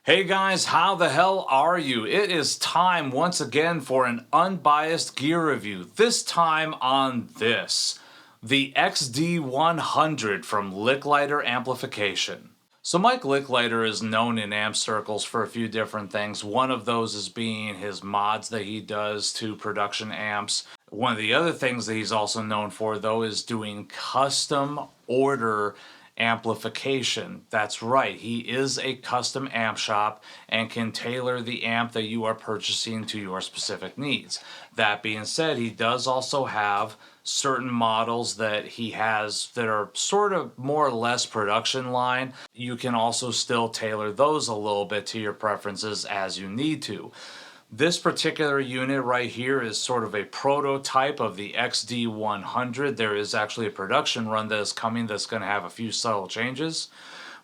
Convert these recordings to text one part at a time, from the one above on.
Hey guys, how the hell are you? It is time once again for an unbiased gear review. This time on the XD100 from Lickliter Amplification. So Mike Lickliter is known in amp circles for a few different things. One of those is being his mods that he does to production amps. One of the other things that he's also known for, though, is doing custom order amplification. That's right, he is a custom amp shop and can tailor the amp that you are purchasing to your specific needs. That being said, he does also have certain models that he has that are sort of more or less production line. You can also still tailor those a little bit to your preferences as you need to. This particular unit right here is sort of a prototype of the XD100. There is actually a production run that is coming that's going to have a few subtle changes.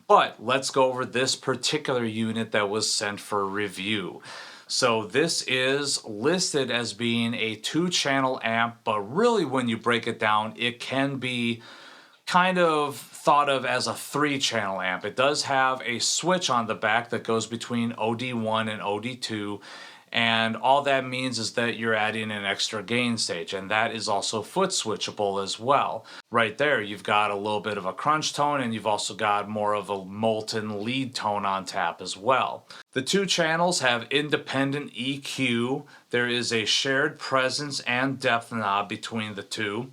But let's go over this particular unit that was sent for review. So this is listed as being a 2-channel amp, but really when you break it down, it can be kind of thought of as a 3-channel amp. It does have a switch on the back that goes between OD1 and OD2. And all that means is that you're adding an extra gain stage, and that is also foot switchable as well. Right there, you've got a little bit of a crunch tone, and you've also got more of a molten lead tone on tap as well. The 2 channels have independent EQ. There is a shared presence and depth knob between the two.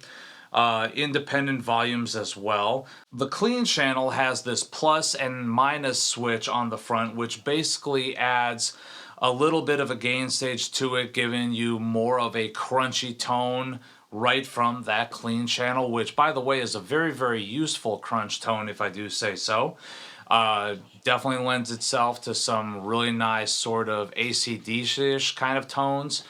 Independent volumes as well. The clean channel has this plus and minus switch on the front, which basically adds a little bit of a gain stage to it, giving you more of a crunchy tone right from that clean channel, which, by the way, is a very, very useful crunch tone, if I do say so. Definitely lends itself to some really nice sort of AC/DC-ish kind of tones.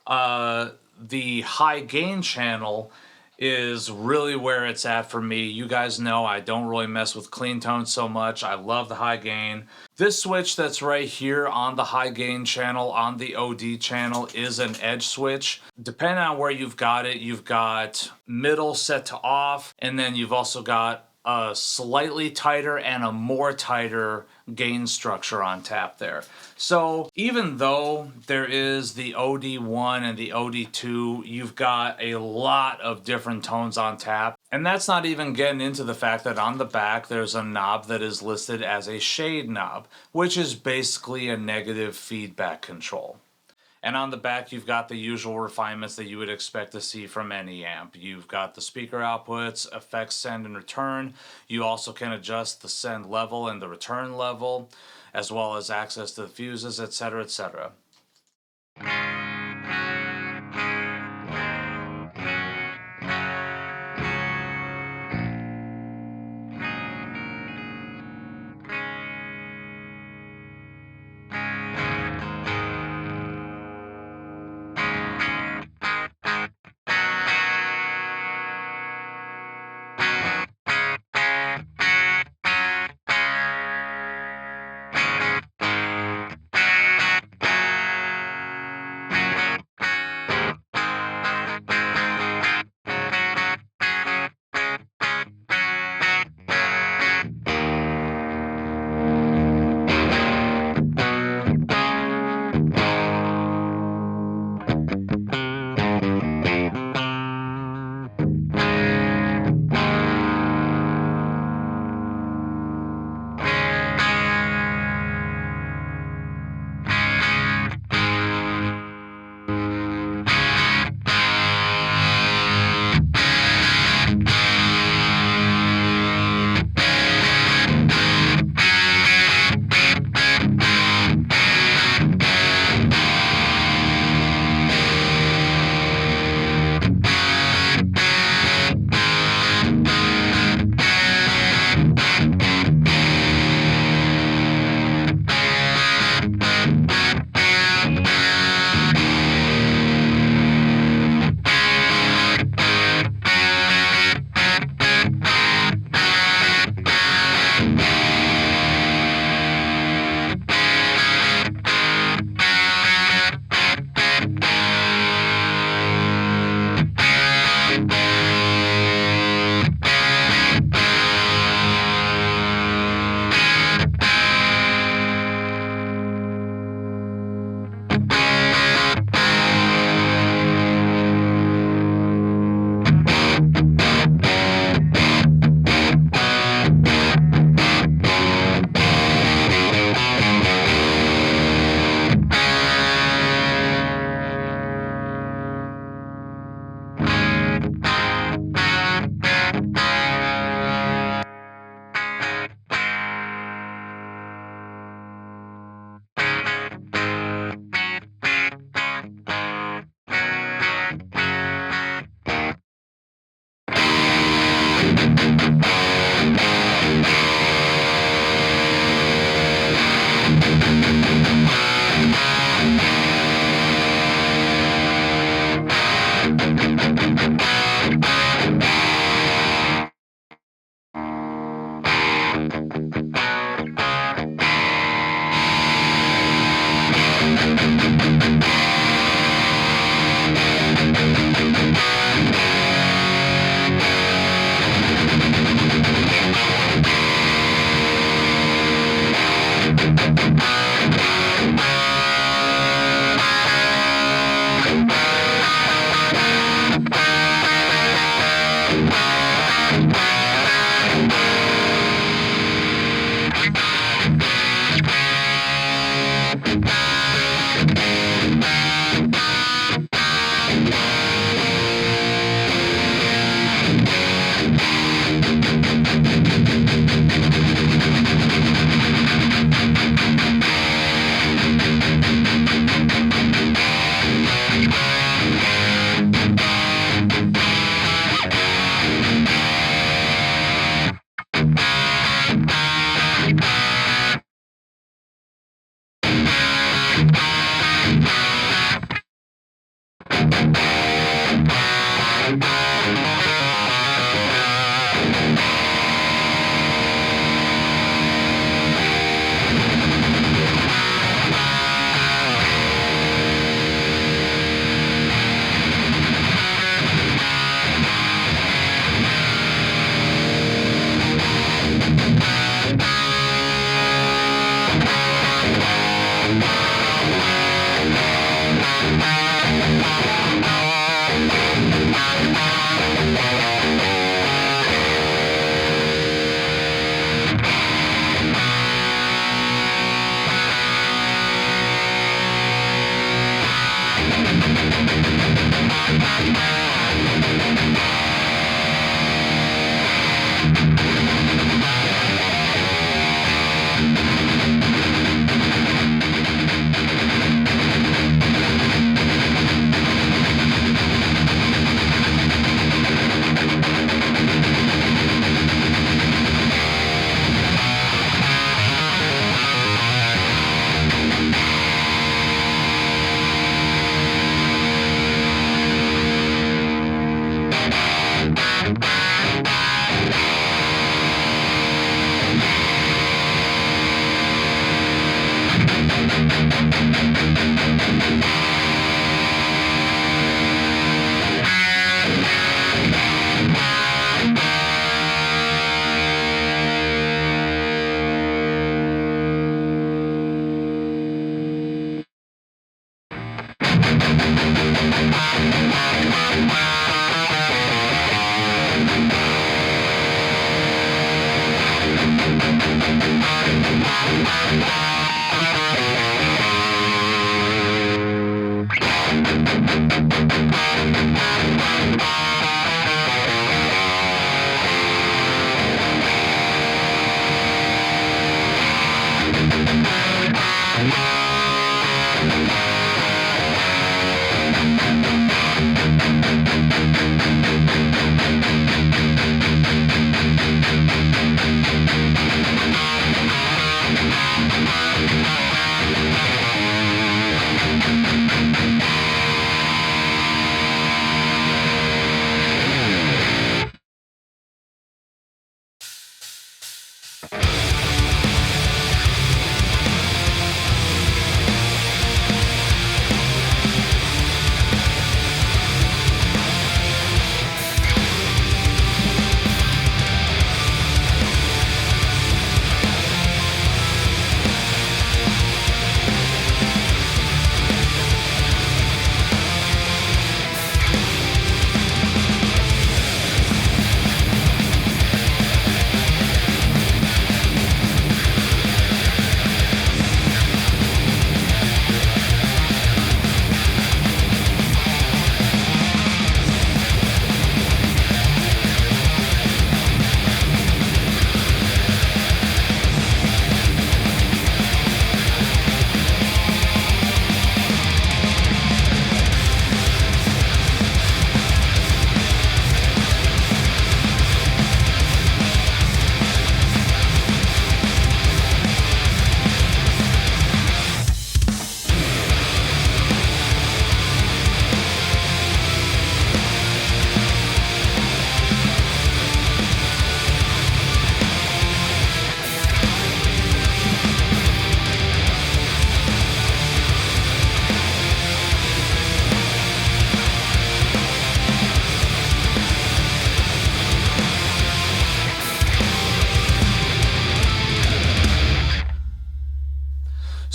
The high gain channel is really where it's at for me. You guys know I don't really mess with clean tones so much. I love the high gain. This switch that's right here on the high gain channel, on the OD channel, is an edge switch. Depending on where you've got middle set to off, and then you've also got a slightly tighter and a more tighter gain structure on tap there. So even though there is the OD1 and the OD2, you've got a lot of different tones on tap. And that's not even getting into the fact that on the back there's a knob that is listed as a shade knob, which is basically a negative feedback control. And on the back, you've got the usual refinements that you would expect to see from any amp. You've got the speaker outputs, effects send and return. You also can adjust the send level and the return level, as well as access to the fuses, etc., etc.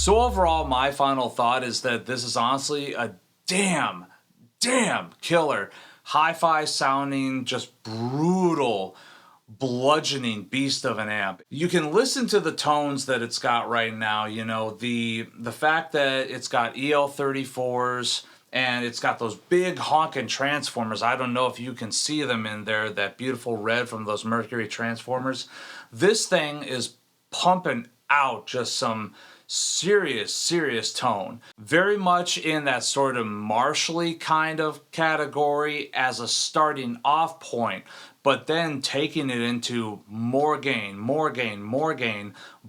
So overall, my final thought is that this is honestly a damn killer. hi-fi sounding, just brutal, bludgeoning beast of an amp. You can listen to the tones that it's got right now, you know, the fact that it's got EL34s and it's got those big honking transformers. I don't know if you can see them in there, that beautiful red from those Mercury transformers. This thing is pumping out just some serious tone. Very much in that sort of Marshally kind of category as a starting off point, but then taking it into more gain,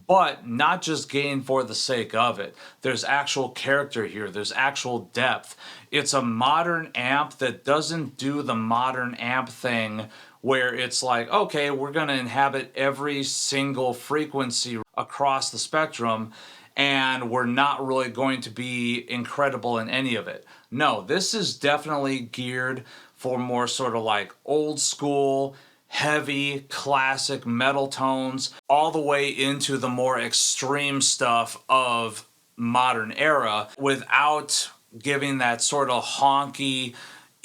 but not just gain for the sake of it. There's actual character here, there's actual depth. It's a modern amp that doesn't do the modern amp thing where it's like, okay, we're gonna inhabit every single frequency across the spectrum and we're not really going to be incredible in any of it. No, this is definitely geared for more sort of like old school, heavy, classic metal tones, all the way into the more extreme stuff of modern era without giving that sort of honky,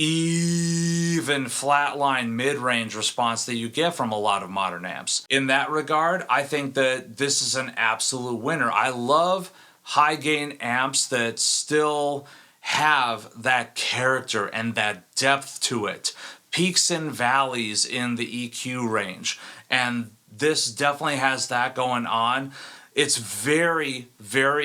even flatline mid-range response that you get from a lot of modern amps. In that regard, I think that this is an absolute winner. I love high gain amps that still have that character and that depth to it. Peaks and valleys in the EQ range. And this definitely has that going on. It's very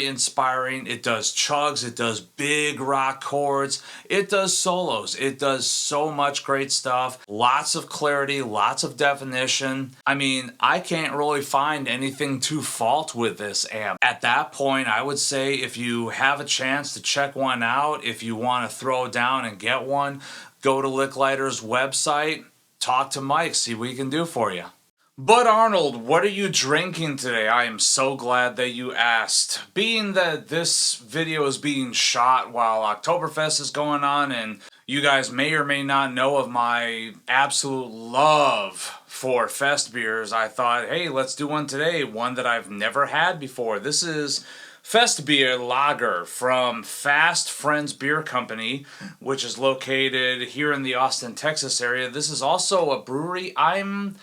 inspiring. It does chugs, it does big rock chords, it does solos, it does so much great stuff. Lots of clarity, lots of definition. I mean, I can't really find anything to fault with this amp. At that point, I would say if you have a chance to check one out, if you want to throw down and get one, go to Lickliter's website, talk to Mike, see what he can do for you. But Arnold, what are you drinking today? I am so glad that you asked. Being that this video is being shot while Oktoberfest is going on, and you guys may or may not know of my absolute love for fest beers, I thought, hey, let's do one today, one that I've never had before. This is Fest Beer Lager from Fast Friends Beer Company, which is located here in the Austin, Texas area. This is also a brewery I'm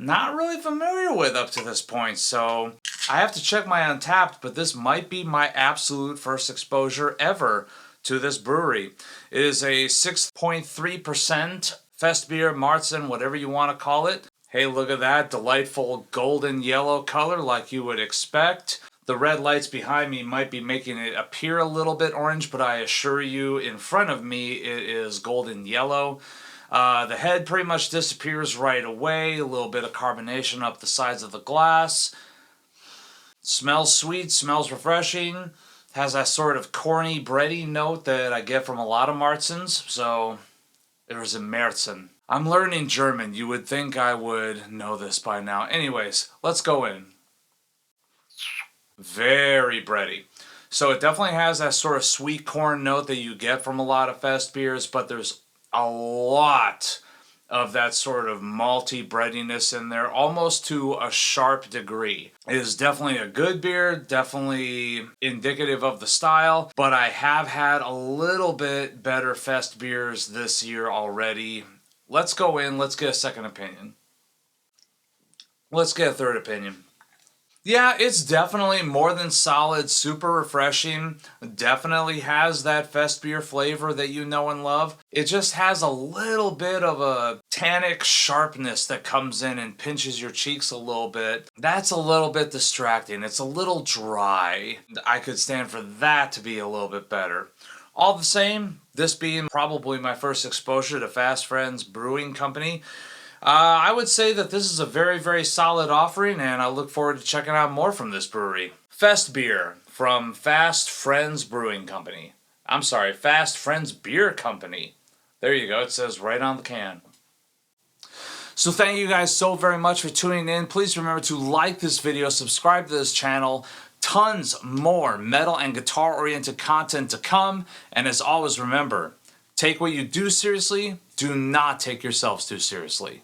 not really familiar with up to this point, so I have to check my Untapped, but this might be my absolute first exposure ever to this brewery. It is a 6.3% fest beer, Marzen, whatever you want to call it. Hey, look at that delightful golden yellow color like you would expect. The red lights behind me might be making it appear a little bit orange, but I assure you in front of me it is golden yellow. The head pretty much disappears right away. A little bit of carbonation up the sides of the glass. Smells sweet, smells refreshing. Has that sort of corny, bready note that I get from a lot of Marzens. So, there's a Märzen. I'm learning German. You would think I would know this by now. Anyways, let's go in. Very bready. So it definitely has that sort of sweet corn note that you get from a lot of fest beers, but there's a lot of that sort of malty breadiness in there, almost to a sharp degree. It is definitely a good beer, definitely indicative of the style, but I have had a little bit better fest beers this year already. Let's go in, let's get a second opinion. Let's get a third opinion. Yeah, it's definitely more than solid, super refreshing, definitely has that fest beer flavor that you know and love. It just has a little bit of a tannic sharpness that comes in and pinches your cheeks a little bit. That's a little bit distracting, it's a little dry. I could stand for that to be a little bit better. All the same, this being probably my first exposure to Fast Friends Brewing Company, I would say that this is a very solid offering, and I look forward to checking out more from this brewery. Fest Beer from Fast Friends Brewing Company. I'm sorry, Fast Friends Beer Company. There you go, it says right on the can. So thank you guys so very much for tuning in. Please remember to like this video, subscribe to this channel. Tons more metal and guitar-oriented content to come, and as always, remember, take what you do seriously, do not take yourselves too seriously.